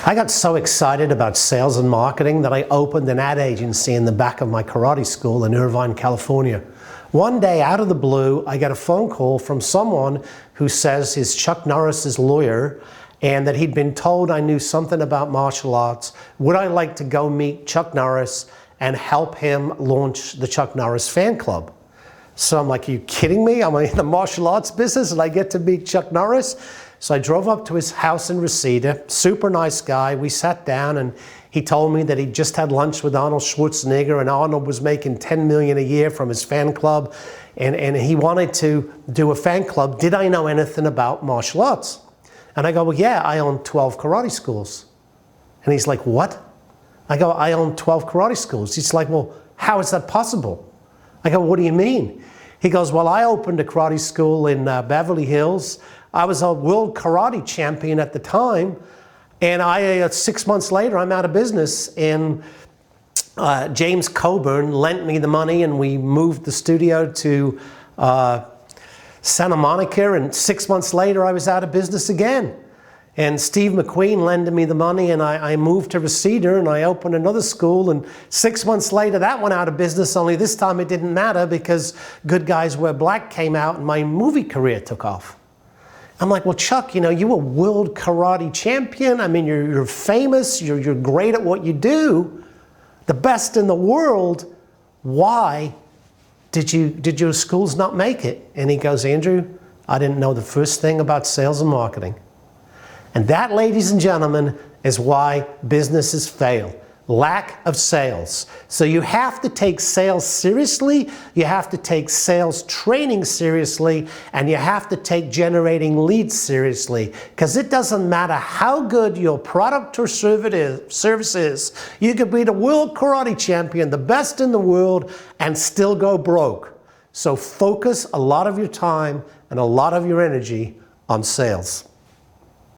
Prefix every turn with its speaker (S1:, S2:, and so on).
S1: I got so excited about sales and marketing that I opened an ad agency in the back of my karate school in Irvine, California. One day, out of the blue, I got a phone call from someone who says he's Chuck Norris's lawyer and that he'd been told I knew something about martial arts. Would I like to go meet Chuck Norris and help him launch the Chuck Norris fan club? So I'm like, are you kidding me? I'm in the martial arts business and I get to meet Chuck Norris? So I drove up to his house in Reseda, super nice guy. We sat down and he told me that he just had lunch with Arnold Schwarzenegger and Arnold was making $10 million a year from his fan club and he wanted to do a fan club. Did I know anything about martial arts? And I go, well, yeah, I own 12 karate schools. And he's like, what? I go, I own 12 karate schools. He's like, well, how is that possible? I go, what do you mean? He goes, well, I opened a karate school in Beverly Hills. I was a world karate champion at the time, and 6 months later, I'm out of business, and James Coburn lent me the money, and we moved the studio to Santa Monica, and 6 months later, I was out of business again. And Steve McQueen lended me the money, and I moved to Reseda, and I opened another school, and 6 months later, that went out of business, only this time it didn't matter because Good Guys Wear Black came out, and my movie career took off. I'm like, well, Chuck, you know, you're a world karate champion. I mean, you're famous. You're great at what you do, the best in the world. Why did your schools not make it? And he goes, Andrew, I didn't know the first thing about sales and marketing. And that, ladies and gentlemen, is why businesses fail. Lack of sales. So you have to take sales seriously, you have to take sales training seriously, and you have to take generating leads seriously. Because it doesn't matter how good your product or service is, you could be the world karate champion, the best in the world, and still go broke. So focus a lot of your time and a lot of your energy on sales.